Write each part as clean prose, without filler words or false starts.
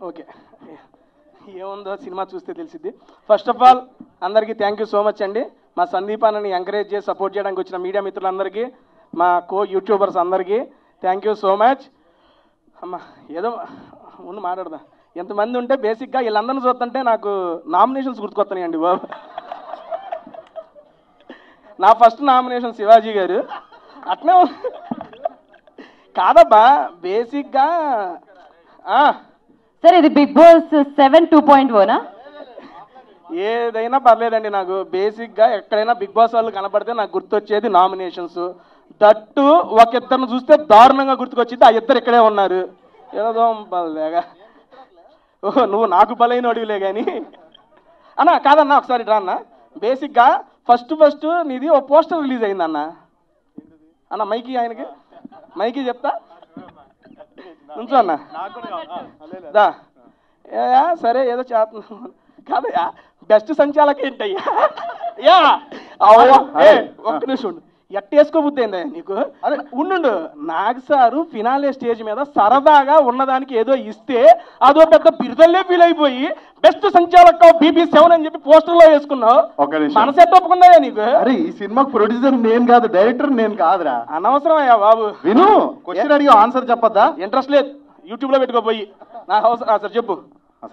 Okay, ఏముందో cinema చూస్తే తెలిసిద్ది. ఫస్ట్ ఆఫ్ ఆల్ అందరికీ థ్యాంక్ యూ సో మచ్ అండి. మా సందీప్ అన్నని ఎంకరేజ్ చేసి సపోర్ట్ చేయడానికి వచ్చిన మీడియా మిత్రులందరికీ, మా యూట్యూబర్స్ అందరికీ థ్యాంక్ యూ సో మచ్. అమ్మ ఏదో ముందు మాట్లాడదా, ఎంతమంది ఉంటే బేసిక్గా వీళ్ళందరినీ చూస్తుంటే నాకు నామినేషన్స్ గుర్తుకొస్తున్నాయండి బాబు. నా ఫస్ట్ నామినేషన్ శివాజీ గారు. అట్నే కాదబ్బా, బేసిక్గా సార్ ఇది బిగ్ బాస్ 7 2.0నా? ఏదైనా పర్లేదండి నాకు. బేసిక్గా ఎక్కడైనా బిగ్ బాస్ వాళ్ళు కనపడితే నాకు గుర్తొచ్చేది నామినేషన్స్. దట్టు ఒక ఇద్దరిని చూస్తే దారుణంగా గుర్తుకొచ్చింది. ఆ ఇద్దరు ఇక్కడే ఉన్నారు. ఏదో లేగా, ఓహో నువ్వు నాకు బలైన అడిగిలే కానీ అన్న. కాదన్నా ఒకసారి రా అన్న. బేసిక్గా ఫస్ట్ నీది ఓ పోస్టర్ రిలీజ్ అయింది అన్న. అన్న మైకి ఆయనకి మైకి చెప్తా నుంచో అన్న. దా సరే ఏదో చేస్తున్నాను కాదయ్యా. బెస్ట్ సంచాలక ఏంటయ్యా? యా ఒక్క నిమిషం ఉండు. ఎట్టేసుకోబుద్ది ఏందయ్యా నీకు? అదే ఉండు. నాగ్ సారు ఫినాలే స్టేజ్ మీద సరదాగా ఉన్నదానికి ఏదో ఇస్తే అదో పెద్ద బిరుదల్లే ఫీల్ అయిపోయి బెస్ట్ సంచాలక BB7 అని చెప్పి పోస్టర్లో వేసుకున్నావు. మనసెట్ ఒప్పుకున్నాయా నీకు? అరే ఈ సినిమా ప్రొడ్యూసర్ నేను కాదు, డైరెక్టర్ నేను కాదురా. అనవసరమయ్యా బాబు. విను, క్వశ్చన్ అడిగి ఆన్సర్ చెప్పద్దా? ఇంట్రెస్ట్ లేదు, యూట్యూబ్లో పెట్టుకోపోయి. నా హౌస్ సార్ చెప్పు.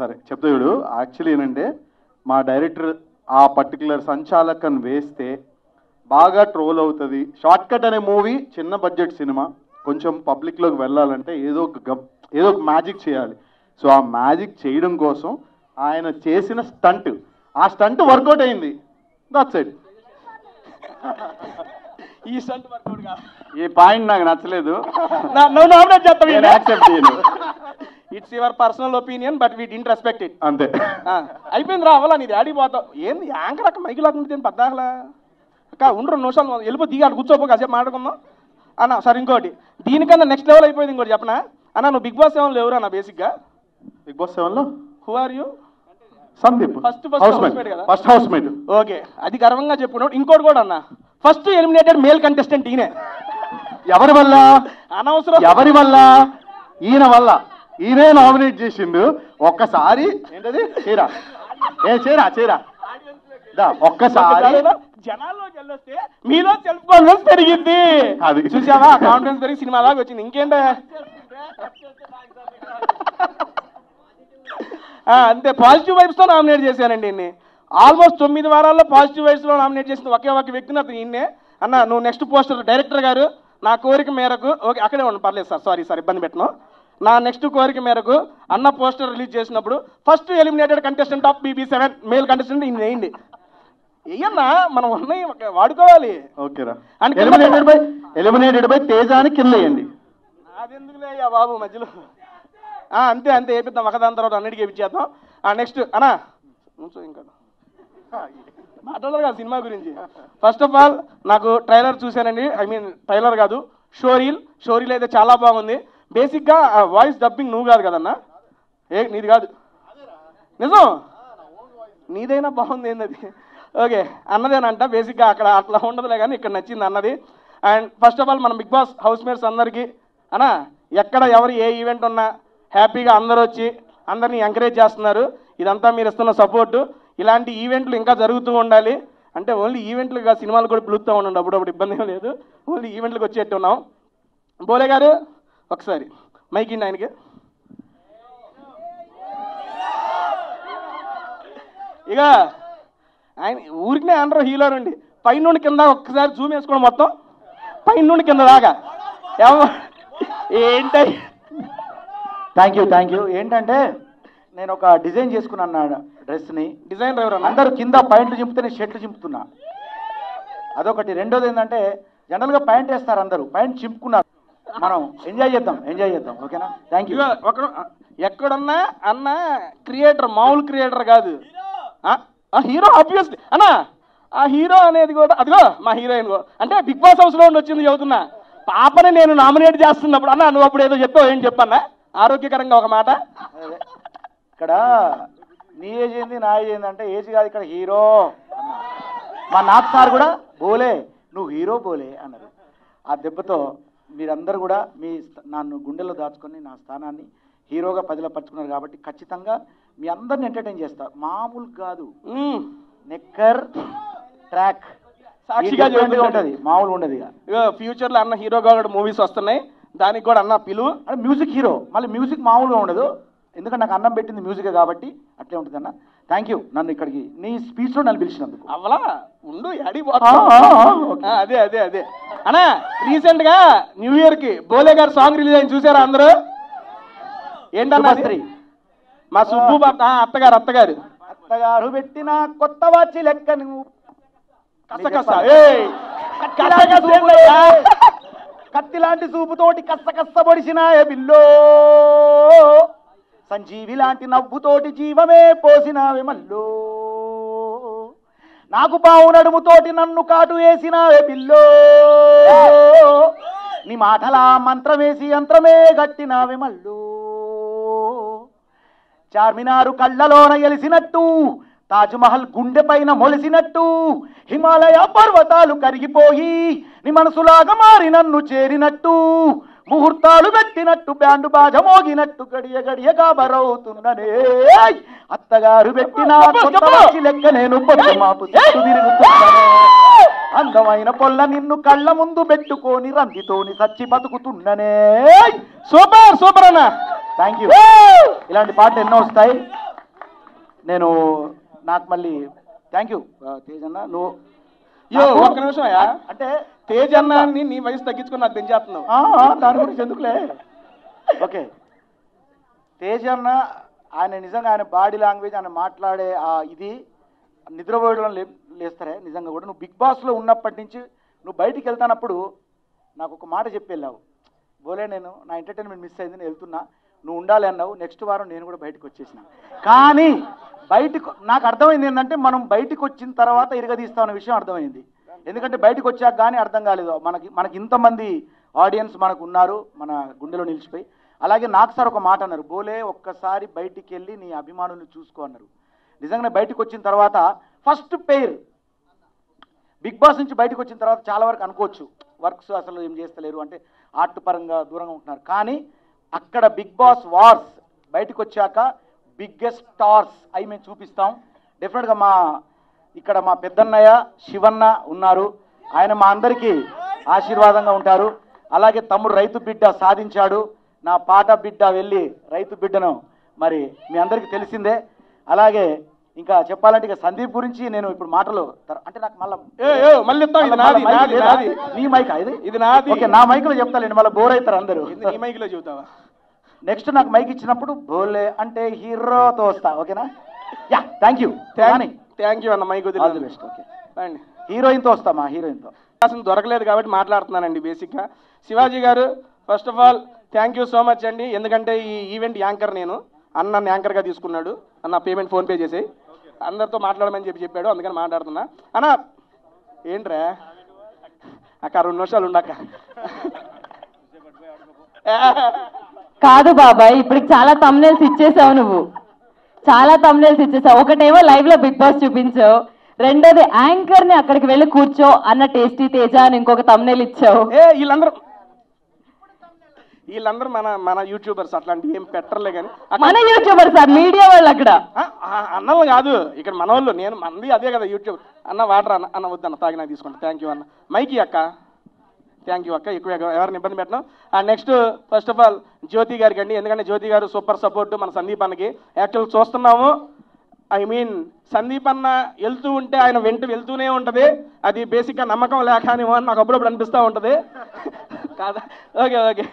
సరే చెప్తా చూడు. యాక్చువల్లీ ఏంటంటే మా డైరెక్టర్ ఆ పర్టికులర్ సంచాలకన్ వేస్తే బాగా ట్రోల్ అవుతుంది. షార్ట్ కట్ అనే మూవీ చిన్న బడ్జెట్ సినిమా, కొంచెం పబ్లిక్లోకి వెళ్ళాలంటే ఏదో ఒక మ్యాజిక్ చేయాలి. సో ఆ మ్యాజిక్ చేయడం కోసం ఆయన చేసిన స్టంట్, ఆ స్టంట్ వర్కౌట్ అయింది. That's it. ఈ స్టంట్ వర్కౌట్ కాదు. ఈ పాయింట్ నాకు నచ్చలేదు. It's your personal opinion but we didn't respect it. అంతే, అయిపోయింది రా అవ్వాలా. నీది ఆడికి పోతావు ఏంది? యాంకర్ అక్క మైకి లాక్కుంటే పద్దాకలా అక్క ఉండు. 2 నిమిషాలు వెళ్ళిపో, దిగాలి, కూర్చోపో, కాసేపు మాట్లాడుకుందాం అన్న. సరే ఇంకోటి దీనికన్నా నెక్స్ట్ లెవెల్ అయిపోయింది. ఇంకోటి చెప్పనా అన్న, నువ్వు బిగ్ బాస్ 7లో ఎవరు అన్న? బేసిక్గా బిగ్ బాస్ 7లో who are you? Sandeep, first housemate. Okay, అది గర్వంగా చెప్పుకున్నాడు. ఇంకోటి కూడా అన్న, ఫస్ట్ ఎలిమినేటెడ్ మేల్ కంటెస్టెంట్ ఈయనే. ఎవరి వల్ల? అనవసరం. ఎవరి వల్ల? ఈయన వల్ల. ఈయనే నామినేట్ చేసిండు. ఒక్కసారి ఏంటది చీరా చీరా ఒక్కసారి జనాల్లోకి వెళ్ళొస్తే మీలో సెల్ఫ్ కాన్ఫిడెన్స్ పెరిగింది. అది చూసావా? కాన్ఫిడెన్స్ పెరిగి సినిమా లాగా వచ్చింది. ఇంకేంటే అంతే. పాజిటివ్ వైబ్స్తో నామినేట్ చేశానండి ఇన్ని. ఆల్మోస్ట్ 9 వారాల్లో పాజిటివ్ వైబ్స్లో నామినేట్ చేసిన ఒకే ఒక వ్యక్తిని అతను ఈయన్నే. అన్న నువ్వు నెక్స్ట్ పోస్టర్ డైరెక్టర్ గారు నా కోరిక మేరకు, ఓకే అక్కడే ఉండి పర్లేదు సార్, సారీ ఇబ్బంది పెట్టను. నా నెక్స్ట్ కోరిక మేరకు అన్న పోస్టర్ రిలీజ్ చేసినప్పుడు first eliminated contestant of BB7 male contestant ఈయన వేయండి. ఏయన్నా మనం ఉన్నాయి వాడుకోవాలి. ఓకేరా. ఎలిమినేటెడ్ బై తేజ అని కింద వేయండి. అదెందుకులే అయ్యా బాబు మధ్యలో. అంతే వేపిద్దాం, ఒకదాని తర్వాత అన్నిటికీ వేపించేద్దాం. నెక్స్ట్ అన్నా ఇంకా మాట్లాడారు కదా సినిమా గురించి. ఫస్ట్ ఆఫ్ ఆల్ నాకు ట్రైలర్ చూశానండి. ఐ మీన్ ట్రైలర్ కాదు, షోరీల్ అయితే చాలా బాగుంది. బేసిక్గా వాయిస్ డబ్బింగ్ నువ్వు కాదు కదన్నా, నీది కాదు నిజం, నీదైనా బాగుంది ఏంది? ఓకే అన్నదేనంట. బేసిక్గా అక్కడ అట్లా ఉండదులే కానీ ఇక్కడ నచ్చింది అన్నది. అండ్ ఫస్ట్ ఆఫ్ ఆల్ మన బిగ్ బాస్ హౌస్ మేట్స్ అందరికీ అన్నా, ఎక్కడ ఎవరు ఏ ఈవెంట్ ఉన్నా హ్యాపీగా అందరూ వచ్చి అందరినీ ఎంకరేజ్ చేస్తున్నారు. ఇదంతా మీరు ఇస్తున్న సపోర్టు. ఇలాంటి ఈవెంట్లు ఇంకా జరుగుతూ ఉండాలి. అంటే ఓన్లీ ఈవెంట్లుగా సినిమాలు కూడా పిలుస్తూ ఉండండి, అప్పుడప్పుడు ఇబ్బంది ఏం లేదు. ఓన్లీ ఈవెంట్లకు వచ్చేట్టు ఉన్నాం. బోలే గారు ఒకసారి మైక్ ఇండి ఆయనకి. ఇక ఆయన ఊరికినే అనరు హీరో నుండి పైన నుండి కింద ఒక్కసారి జూమ్ వేసుకోవడం, మొత్తం పైన నుండి కింద దాకా. ఏంటి? Thank you. ఏంటంటే నేను ఒక డిజైన్ చేసుకున్నాను డ్రెస్ని. డిజైన్ ఎవరు? అందరూ కింద ప్యాంట్లు చింపితే నేను షర్ట్లు చింపుతున్నా, అదొకటి. రెండోది ఏంటంటే జనరల్గా ప్యాంట్ వేస్తారు, అందరూ ప్యాంట్ చింపుకున్నారు. మనం ఎంజాయ్ చేద్దాం. ఓకేనా? Thank you. ఎక్కడున్నా అన్న క్రియేటర్, మామూలు క్రియేటర్ కాదు, హీరో ఆబ్వియస్లీ అన్న. ఆ హీరో అనేది కూడా అదిగో మా హీరోయిన్. అంటే బిగ్ బాస్ హౌస్లో ఉండి వచ్చింది చెబుతున్నా. పాపని నేను నామినేట్ చేస్తున్నప్పుడు అన్న నువ్వు అప్పుడు ఏదో చెప్పావు, ఏం చెప్పన్నా ఆరోగ్యకరంగా ఒక మాట. ఇక్కడ నీ ఏజ్ ఏంది నా ఏజ్ ఏంది అంటే ఏజ్ కాదు, ఇక్కడ హీరో. మా నాథ్ సార్ కూడా బోలే నువ్వు హీరో బోలే అన్నారు. ఆ దెబ్బతో మీరందరూ కూడా నన్ను గుండెల్లో దాచుకొని నా స్థానాన్ని హీరోగా పదిలపరుచుకున్నారు కాబట్టి ఖచ్చితంగా మీ అందరిని ఎంటర్టైన్ చేస్తా. మామూలు కాదు, నెక్కర్ ట్రాక్ సాక్షిగా ఉంటుంది, మామూలు ఉండదు. ఇక ఫ్యూచర్ లో అన్న హీరోగా కూడా మూవీస్ వస్తున్నాయి, దానికి కూడా అన్న పిలువు. అంటే మ్యూజిక్ హీరో, మళ్ళీ మ్యూజిక్ మామూలుగా ఉండదు, ఎందుకంటే నాకు అన్నం పెట్టింది మ్యూజికే కాబట్టి అట్లే ఉంటుంది అన్న. థ్యాంక్ యూ నన్ను ఇక్కడికి నీ స్పీచ్లో నన్ను పిలిచినందుకు. అవలా ఉండు అదే అదే అదే అన్నా, రీసెంట్ గా న్యూ ఇయర్ కి బోలే గారు సాంగ్ రిలీజ్ అయింది, చూసారా అందరూ? ఏంటన్నా మా సుబ్బు అత్తగారు అత్తగారు పెట్టిన కొత్త వాచి లెక్క నువ్వు కత్తి లాంటి చూపుతోటి కస్స పొడిసినాయే బిల్లో, సంజీవి లాంటి నవ్వుతోటి జీవమే పోసినావే మల్లో, నాకు పావు నడుముతోటి నన్ను కాటు వేసినావే బిల్లో, నీ మాటలా మంత్రమేసి యంత్రమే గట్టినావే మల్లో, చార్మినారు కళ్ళలోన ఎలిసినట్టు, తాజ్మహల్ గుండె పైన మొలిసినట్టు, హిమాలయ పర్వతాలు కరిగిపోయి నీ మనసులాగా మారి నన్ను చేరినట్టు, ముహూర్తాలు పెట్టినట్టు బ్యాండు బాజ మోగినట్టు గడియ గడియ కాబరవుతున్ననే, అత్తగారు పెట్టిన లెక్క నేను పొద్దుమాపు తిరుగుతున్నానే, అందమైన పొల్ల నిన్ను కళ్ళ ముందు పెట్టుకొని రందితోని సచ్చి బతుకుతున్ననే. సూపర్ సూపర్ అన్న, థ్యాంక్ యూ. ఇలాంటి పాటలు ఎన్నో వస్తాయి. నేను నాకు మళ్ళీ థ్యాంక్ యూ తేజ్ అన్న. నువ్వు ఒక్క నిమిషం అంటే తేజ్ అన్న నీ వయసు తగ్గించుకుని నాకు పెంచేస్తున్నావు, దాని గురించి ఎందుకులే. ఓకే, తేజ్ అన్న ఆయన నిజంగా ఆయన బాడీ లాంగ్వేజ్, ఆయన మాట్లాడే ఇది నిద్రపోయడం లేస్తారే నిజంగా కూడా. నువ్వు బిగ్ బాస్లో ఉన్నప్పటి నుంచి నువ్వు బయటికి వెళ్తానప్పుడు నాకు ఒక మాట చెప్పి వెళ్ళావు, బోలే నేను నా ఎంటర్టైన్మెంట్ మిస్ అయింది, నేను వెళ్తున్నా, నువ్వు ఉండాలి అన్నావు. నెక్స్ట్ వారం నేను కూడా బయటకు వచ్చేసిన. కానీ బయటకు నాకు అర్థమైంది ఏంటంటే మనం బయటకు వచ్చిన తర్వాత ఇరగదీస్తామన్న విషయం అర్థమైంది. ఎందుకంటే బయటకు వచ్చాక కానీ అర్థం కాలేదు మనకి ఇంతమంది ఆడియన్స్ మనకు ఉన్నారు మన గుండెలో నిలిచిపోయి. అలాగే నాకు సార్ ఒక మాట అన్నారు, బోలే ఒక్కసారి బయటికి వెళ్ళి నీ అభిమానులు చూసుకో అన్నారు. నిజంగానే బయటకు వచ్చిన తర్వాత ఫస్ట్ పెయిర్ బిగ్ బాస్ నుంచి బయటకు వచ్చిన తర్వాత చాలా వరకు అనుకోవచ్చు వర్క్స్ అసలు ఏం చేస్తలేరు అంటే ఆర్ట్ పరంగా దూరంగా ఉంటున్నారు. కానీ అక్కడ బిగ్ బాస్ వార్స్ బయటకు వచ్చాక బిగ్గెస్ట్ స్టార్స్ అవి మేము చూపిస్తాం. డెఫినెట్గా ఇక్కడ మా పెద్దన్నయ్య శివన్న ఉన్నారు, ఆయన మా అందరికీ ఆశీర్వాదంగా ఉంటారు. అలాగే తమ్ముడు రైతు బిడ్డ సాధించాడు, నా పాట బిడ్డ వెళ్ళి రైతు బిడ్డను మరి మీ అందరికీ తెలిసిందే. అలాగే ఇంకా చెప్పాలంటే ఇక సందీప్ గురించి నేను ఇప్పుడు మాటలు అంటే నాకు మళ్ళీ నీ మైక్ ఇది నాది. ఓకే, నా మైక్లో చెప్తాలేండి, మళ్ళీ బోర్ అవుతారు అందరూ. నీ మైక్లో చెబుతావా? నెక్స్ట్ నాకు మైక్ ఇచ్చినప్పుడు బోలే అంటే హీరోతో వస్తా. ఓకేనా? యా, థ్యాంక్ యూ అన్న. Mike best. ఓకే, హీరోయిన్తో వస్తా, మా హీరోయిన్తో. దొరకలేదు కాబట్టి మాట్లాడుతున్నానండి. బేసిక్గా శివాజీ గారు first of all thank you so much అండి. ఎందుకంటే ఈ ఈవెంట్ యాంకర్ నేను, అన్న నన్ను యాంకర్గా తీసుకున్నాడు, అన్న పేమెంట్ ఫోన్పే చేసి అందరితో మాట్లాడమని చెప్పాడు, అందుకని మాట్లాడుతున్నా. అన్న ఏంట్రా అక్క 2 నిమిషాలు ఉండక్క. కాదు బాబాయ్, ఇప్పుడు చాలా తమ్నెల్స్ ఇచ్చేసావు, నువ్వు చాలా తమ్నెల్స్ ఇచ్చేసావు. ఒకటేమో లైవ్ లో బిగ్ బాస్ చూపించావు, రెండోది యాంకర్ ని అక్కడికి వెళ్ళి కూర్చో అన్న టేస్టీ తేజ అని ఇంకొక తమ్నెల్ ఇచ్చావు. వీళ్ళందరూ మన యూట్యూబర్స్, అట్లాంటివి ఏం పెట్టర్లే కానీ మన యూట్యూబర్స్ మీడియా వాళ్ళు అక్కడ అన్నలు కాదు, ఇక్కడ మన వాళ్ళు. నేను మంది అదే కదా యూట్యూబ్. అన్న వాటర్ అన్న వద్దన్న తాగినా తీసుకుంటా. థ్యాంక్ యూ అన్న. మైకి అక్క, థ్యాంక్ యూ అక్క, ఎక్కువ ఎవరిని ఇబ్బంది పెట్టను. నెక్స్ట్ ఫస్ట్ ఆఫ్ ఆల్ జ్యోతి గారికి అండి, ఎందుకంటే జ్యోతి గారు సూపర్ సపోర్ట్ మన సందీప్ అన్నకి. యాక్చువల్ చూస్తున్నాము, ఐ మీన్ సందీప్ అన్న వెళ్తూ ఉంటే ఆయన వెళ్తూనే ఉంటుంది. అది బేసిక్గా నమ్మకం లేకనేమో అని నాకు అప్పుడప్పుడు అనిపిస్తూ ఉంటుంది కాదా? ఓకే,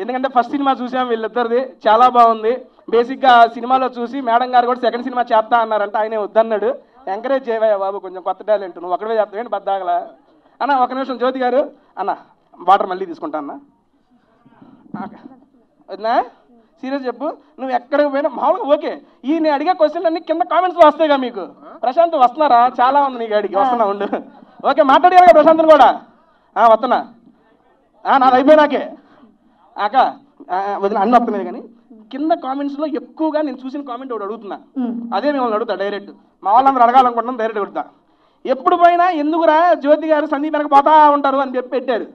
ఎందుకంటే ఫస్ట్ సినిమా చూసాం వీళ్ళిద్దరిది, చాలా బాగుంది. బేసిక్గా సినిమాలో చూసి మేడం గారు కూడా సెకండ్ సినిమా చేస్తా అన్నారంటే ఆయనే వద్దన్నాడు. ఎంకరేజ్ చేయవయ్యా బాబు, కొంచెం కొత్త టాలెంట్, నువ్వు ఒకటే చేస్తావేంటి బద్దాగలా అన్న. ఒక నిమిషం జ్యోతి గారు అన్న, వాటర్ మళ్ళీ తీసుకుంటా అన్న. వదినా సీరియస్ చెప్పు, నువ్వు ఎక్కడికి పోయినా మామూలుగా ఓకే. ఈ నేను అడిగే క్వశ్చన్లు అన్ని కింద కామెంట్స్లో వస్తాయిగా మీకు. ప్రశాంత్ వస్తున్నారా? చాలా ఉంది నీకు అడిగి, వస్తున్నా ఉండు. ఓకే, మాట్లాడారు ప్రశాంత్ని కూడా. వస్తున్నా, నాది అయిపోయినాకే అక్క వదిన అన్ని వస్తున్నాయి. కానీ కింద కామెంట్స్లో ఎక్కువగా నేను చూసిన కామెంట్ ఒకటి అడుగుతున్నా, అదే మిమ్మల్ని అడుగుతా డైరెక్ట్. మా వాళ్ళందరూ అడగాలనుకుంటున్నాం, డైరెక్ట్ అడుగుతా. ఎప్పుడు పోయినా ఎందుకురా జ్యోతి గారు సందీప్ వెనక పోతా ఉంటారు అని చెప్పి పెట్టారు.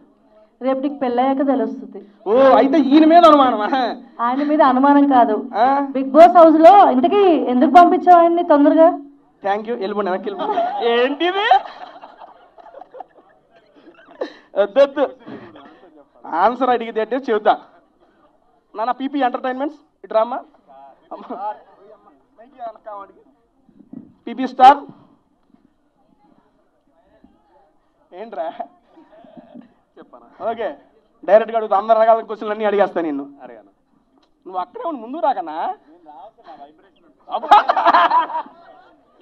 రేపు నీకు పెళ్ళయ్యాక తెలుస్తుంది. ఓ అయితే ఈయన మీద అనుమానమా? ఆయన మీద అనుమానం కాదు, ఆ? బిగ్ బాస్ హౌస్ లో ఇంతకీ ఎందుకు పంపించావు ఆయన్ని తొందరగా? థ్యాంక్ యూ, వెళ్ళిపోండి, వెనక్కి వెళ్ళిపోండి. ఏంటిది? వద్దొద్దు, ఆన్సర్ అడిగితే అంటే చెబుతా. నాన్న పీపీ ఎంటర్టైన్మెంట్స్ ఇటు రామ్మా. పీపీ స్టార్ ఏంట్రా చెప్పాను. ఓకే, డైరెక్ట్గా అడుగుతా, అందరు రకాల క్వశ్చన్లు అన్నీ అడిగేస్తా నిన్ను. అడిగాను, నువ్వు అక్కడే ఉండి ముందు రాకన్నా.